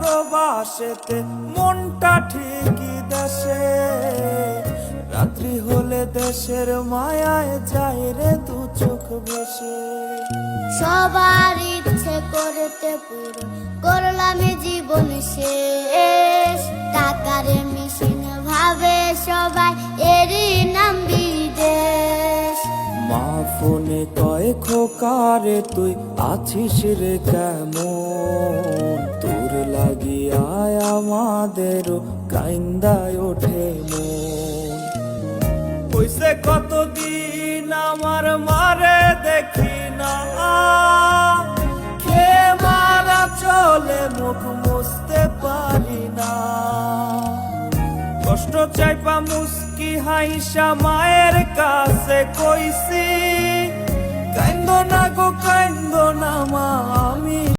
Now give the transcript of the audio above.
ভালোবাসেতে মনটা ঠিকই দেশে, রাত্রি হলে দেশের মায়ায় যায় রে দু চোখ ভেসে। সবার ইচ্ছে করতে পুরো করলাম জীবন শেষ, টাকার মেশিন ভাবে সবাই এরই নাম বিদেশ। মা ফোনে কয় খোকারে তুই আছিস রে কেমন, তোর লাগিয়া আমাদেরও কাইন্দায় ওঠে মন। কইছে কতদিন আমার মারে দেখি না, খেয়ে মারা চলে মুখ মুছতে পারি না। কষ্ট চাইপা মুস্কি হাইসা মায়ের কাছে কইছি, কাইন্দ না গো কাইন্দ না মা, আমি